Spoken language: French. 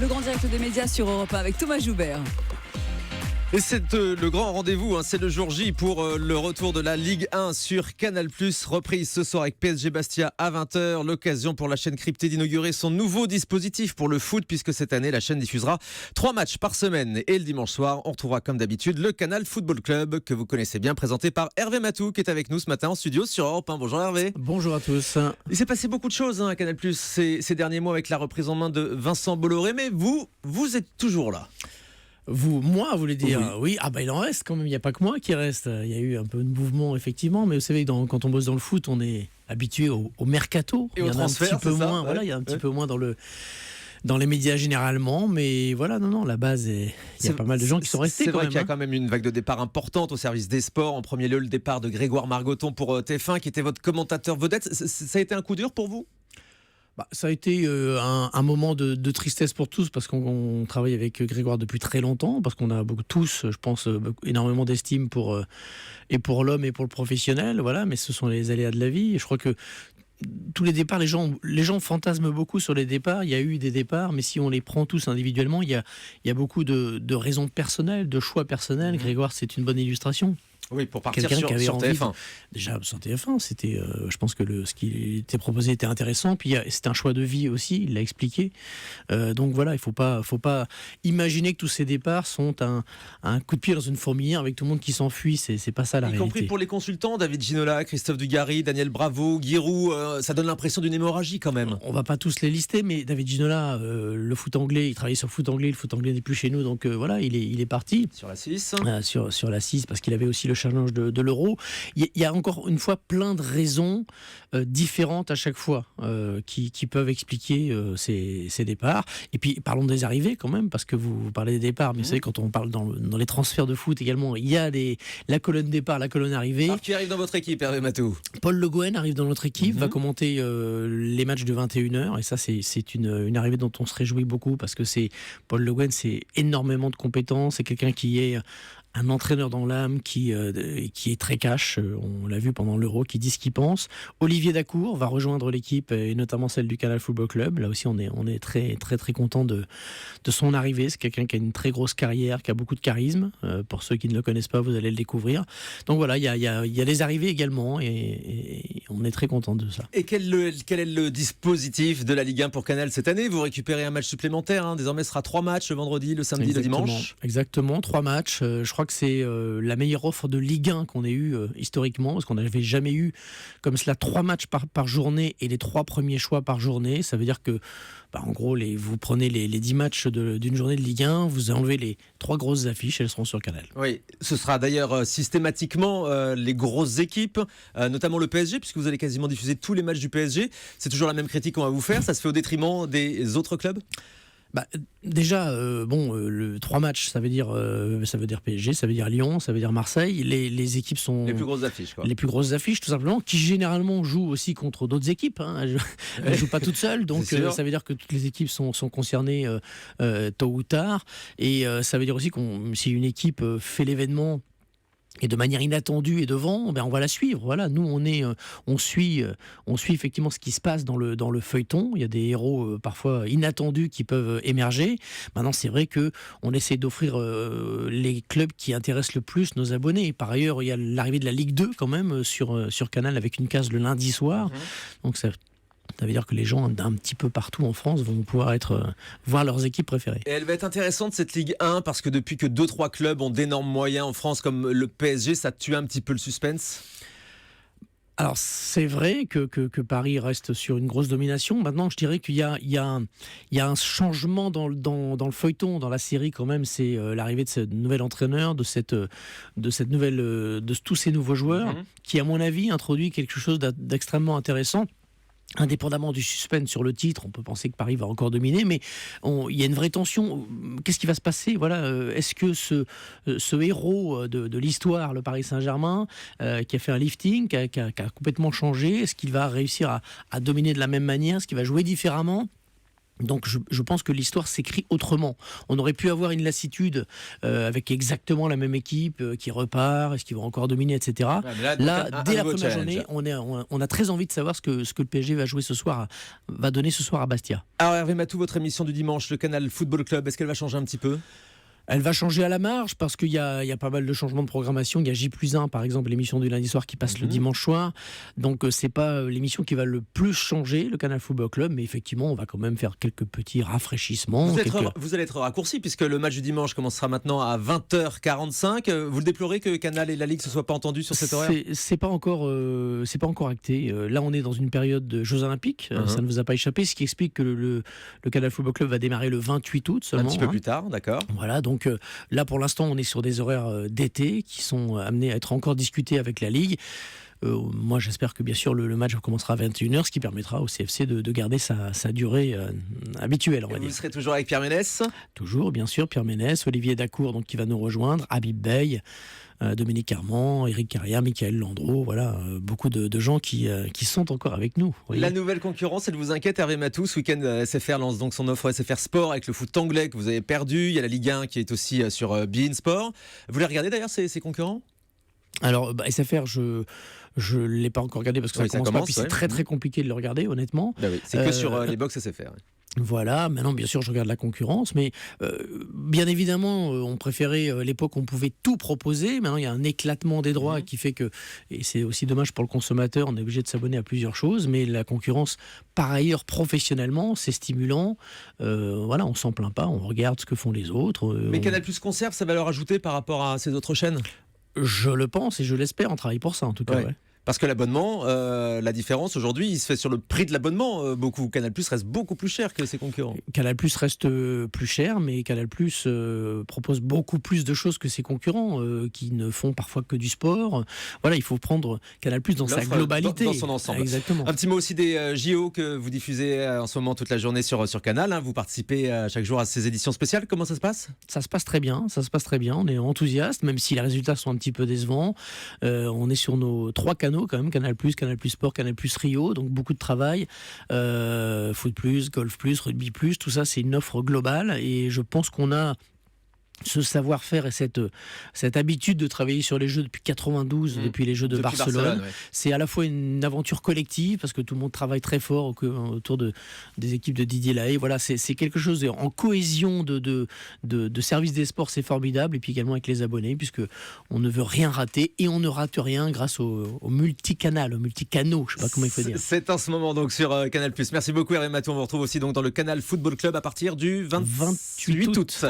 Le grand direct des médias sur Europe 1 avec Thomas Joubert. Et c'est le grand rendez-vous, c'est le jour J pour le retour de la Ligue 1 sur Canal+, reprise ce soir avec PSG Bastia à 20h, l'occasion pour la chaîne cryptée d'inaugurer son nouveau dispositif pour le foot, puisque cette année la chaîne diffusera 3 matchs par semaine, et le dimanche soir on retrouvera comme d'habitude le Canal Football Club, que vous connaissez bien, présenté par Hervé Matou, qui est avec nous ce matin en studio sur Europe 1. Bonjour Hervé. Bonjour à tous. Il s'est passé beaucoup de choses à Canal+, ces derniers mois avec la reprise en main de Vincent Bolloré, mais vous êtes toujours là. Moi, vous voulez dire oui. Il en reste quand même, il n'y a pas que moi qui reste. Il y a eu un peu de mouvement, effectivement, mais vous savez, quand on bosse dans le foot, on est habitué au mercato. Et au transfert, il y en a un petit peu moins, il y a un petit peu moins dans les médias généralement, mais voilà, la base, il y a pas mal de gens qui sont restés. C'est vrai qu'il y a quand même une vague de départ importante au service des sports. En premier lieu, le départ de Grégoire Margoton pour TF1, qui était votre commentateur vedette. Ça a été un coup dur pour vous ? Ça a été un moment de tristesse pour tous, parce qu'on travaille avec Grégoire depuis très longtemps, parce qu'on a tous, je pense, énormément d'estime pour l'homme et pour le professionnel, voilà, mais ce sont les aléas de la vie. Et je crois que tous les départs, les gens fantasment beaucoup sur les départs. Il y a eu des départs, mais si on les prend tous individuellement, il y a beaucoup de raisons personnelles, de choix personnels. Grégoire, c'est une bonne illustration. Oui, pour partir sur TF1. Déjà, sur TF1, c'était, je pense que ce qui était proposé était intéressant. Puis c'est un choix de vie aussi, il l'a expliqué. Donc voilà, il faut pas imaginer que tous ces départs sont un coup de pied dans une fourmilière avec tout le monde qui s'enfuit. C'est pas ça la réalité. Y compris pour les consultants, David Ginola, Christophe Dugarry, Daniel Bravo, Giroud, ça donne l'impression d'une hémorragie quand même. On va pas tous les lister, mais David Ginola, le foot anglais, il travaillait sur le foot anglais n'est plus chez nous, donc voilà, il est parti. Sur la 6. Sur la 6, parce qu'il avait aussi le challenge de l'Euro. Il y a encore une fois plein de raisons différentes à chaque fois qui peuvent expliquer ces départs. Et puis parlons des arrivées quand même, parce que vous parlez des départs, mais vous savez, quand on parle dans les transferts de foot également, il y a la colonne départ, la colonne arrivée. Alors, qui arrive dans votre équipe, Hervé Matou ? Paul Le Guen arrive dans notre équipe, va commenter les matchs de 21h, et ça c'est une arrivée dont on se réjouit beaucoup, parce que Paul Le Guen, c'est énormément de compétences, c'est quelqu'un qui est un entraîneur dans l'âme, qui est très cash, on l'a vu pendant l'Euro, qui dit ce qu'il pense. Olivier Dacour va rejoindre l'équipe, et notamment celle du Canal Football Club. Là aussi, on est très très très content de son arrivée. C'est quelqu'un qui a une très grosse carrière, qui a beaucoup de charisme. Pour ceux qui ne le connaissent pas, vous allez le découvrir. Donc voilà, il y a les arrivées également, et on est très content de ça. Et quel est le dispositif de la Ligue 1 pour Canal cette année ? Vous récupérez un match supplémentaire, désormais ce sera 3 matchs, le vendredi, le samedi, le dimanche. Exactement, 3 matchs. Je crois que c'est la meilleure offre de Ligue 1 qu'on ait eue historiquement, parce qu'on n'avait jamais eu comme cela 3 matchs par journée, et les 3 premiers choix par journée. Ça veut dire que, en gros, vous prenez les 10 matchs d'une journée de Ligue 1, vous enlevez les 3 grosses affiches, elles seront sur Canal. Oui, ce sera d'ailleurs systématiquement les grosses équipes, notamment le PSG, puisque vous allez quasiment diffuser tous les matchs du PSG. C'est toujours la même critique qu'on va vous faire, ça se fait au détriment des autres clubs ? Déjà, le 3 matchs, ça veut dire PSG, ça veut dire Lyon, ça veut dire Marseille. Les équipes sont les plus grosses affiches, quoi. Les plus grosses affiches, tout simplement, qui généralement jouent aussi contre d'autres équipes. Elles ne jouent pas toutes seules, donc ça veut dire que toutes les équipes sont concernées tôt ou tard. Et ça veut dire aussi si une équipe fait l'événement et de manière inattendue et devant, on va la suivre. Voilà, nous on suit effectivement ce qui se passe dans le feuilleton. Il y a des héros parfois inattendus qui peuvent émerger. Maintenant, c'est vrai que on essaie d'offrir les clubs qui intéressent le plus nos abonnés. Par ailleurs, il y a l'arrivée de la Ligue 2 quand même sur Canal, avec une case le lundi soir. Donc ça veut dire que les gens d'un petit peu partout en France vont pouvoir voir leurs équipes préférées. Et elle va être intéressante, cette Ligue 1, parce que depuis que 2-3 clubs ont d'énormes moyens en France, comme le PSG, ça tue un petit peu le suspense. Alors c'est vrai que Paris reste sur une grosse domination. Maintenant, je dirais qu'il y a un changement dans le feuilleton, dans la série quand même. C'est l'arrivée de ce nouvel entraîneur, de tous ces nouveaux joueurs, qui, à mon avis, introduit quelque chose d'extrêmement intéressant. Indépendamment du suspense sur le titre, on peut penser que Paris va encore dominer, mais il y a une vraie tension. Qu'est-ce qui va se passer ? Voilà, est-ce que ce héros de l'histoire, le Paris Saint-Germain, qui a fait un lifting, qui a complètement changé, est-ce qu'il va réussir à dominer de la même manière ? Est-ce qu'il va jouer différemment ? Donc je pense que l'histoire s'écrit autrement. On aurait pu avoir une lassitude avec exactement la même équipe qui repart, est-ce qu'ils vont encore dominer, etc. Ouais, là, dès la première challenge. journée, on a très envie de savoir ce que le PSG va jouer va donner ce soir à Bastia. Alors Hervé Matou, votre émission du dimanche, le Canal Football Club, est-ce qu'elle va changer un petit peu ? Elle va changer à la marge parce qu'il y a pas mal de changements de programmation. Il y a J+1 par exemple, l'émission du lundi soir qui passe le dimanche soir. Donc c'est pas l'émission qui va le plus changer, le Canal Football Club, mais effectivement on va quand même faire quelques petits rafraîchissements. Vous allez être raccourci puisque le match du dimanche commencera maintenant à 20h45. Vous le déplorez que Canal et la Ligue ne se soient pas entendus sur cet horaire ? C'est pas encore acté. Là on est dans une période de Jeux Olympiques, ça ne vous a pas échappé, ce qui explique que le Canal Football Club va démarrer le 28 août seulement. Un petit peu plus tard, d'accord. Voilà, donc là pour l'instant on est sur des horaires d'été qui sont amenés à être encore discutés avec la Ligue. Moi j'espère que bien sûr le match commencera à 21h, ce qui permettra au CFC de garder sa durée habituelle, on va dire. Vous serez toujours avec Pierre Ménès ? Toujours, bien sûr, Pierre Ménès, Olivier Dacour donc, qui va nous rejoindre, Habib Bey, Dominique Armand, Eric Carrière, Michael Landreau, voilà, beaucoup de gens qui sont encore avec nous. La nouvelle concurrence, elle vous inquiète, Hervé Matou ? Ce week-end, SFR lance donc son offre SFR Sport avec le foot anglais que vous avez perdu. Il y a la Ligue 1 qui est aussi sur beIN Sport. Vous les regardez d'ailleurs, ces concurrents ? Alors, SFR, je ne l'ai pas encore regardé parce que ça commence pas, puis c'est très très compliqué de le regarder, honnêtement. Bah oui, c'est que sur les box SFR. Voilà, maintenant bien sûr je regarde la concurrence, mais bien évidemment on préférait l'époque où on pouvait tout proposer. Maintenant il y a un éclatement des droits qui fait que, et c'est aussi dommage pour le consommateur, on est obligé de s'abonner à plusieurs choses, mais la concurrence par ailleurs professionnellement c'est stimulant. Voilà, on s'en plaint pas, on regarde ce que font les autres. Mais Canal+ conserve sa valeur ajoutée par rapport à ces autres chaînes ? Je le pense et je l'espère, on travaille pour ça en tout cas. Ouais. Parce que l'abonnement, la différence aujourd'hui, il se fait sur le prix de l'abonnement. Canal+ reste beaucoup plus cher que ses concurrents. Canal+ reste plus cher, mais Canal+ propose beaucoup plus de choses que ses concurrents, qui ne font parfois que du sport. Voilà, il faut prendre Canal+ dans sa globalité. Dans son ensemble. Exactement. Un petit mot aussi des JO que vous diffusez en ce moment toute la journée sur Canal. Vous participez chaque jour à ces éditions spéciales. Comment ça se passe ? Ça se passe très bien. On est enthousiaste, même si les résultats sont un petit peu décevants. On est sur nos 3 canaux quand même, Canal+, Canal+ Sport, Canal+ Rio, donc beaucoup de travail, Foot+, Golf+, Rugby+, tout ça c'est une offre globale et je pense qu'on a ce savoir-faire et cette habitude de travailler sur les jeux depuis 92, depuis les Jeux de Barcelone. C'est à la fois une aventure collective parce que tout le monde travaille très fort autour des équipes de Didier Lahaye. Voilà, c'est quelque chose en cohésion de service des sports, c'est formidable. Et puis également avec les abonnés, puisque on ne veut rien rater et on ne rate rien grâce au multicanal, au multicanaux, je ne sais pas comment il faut dire. C'est en ce moment donc sur Canal+. Merci beaucoup Hervé Matou. On vous retrouve aussi donc dans le Canal Football Club à partir du 28 août.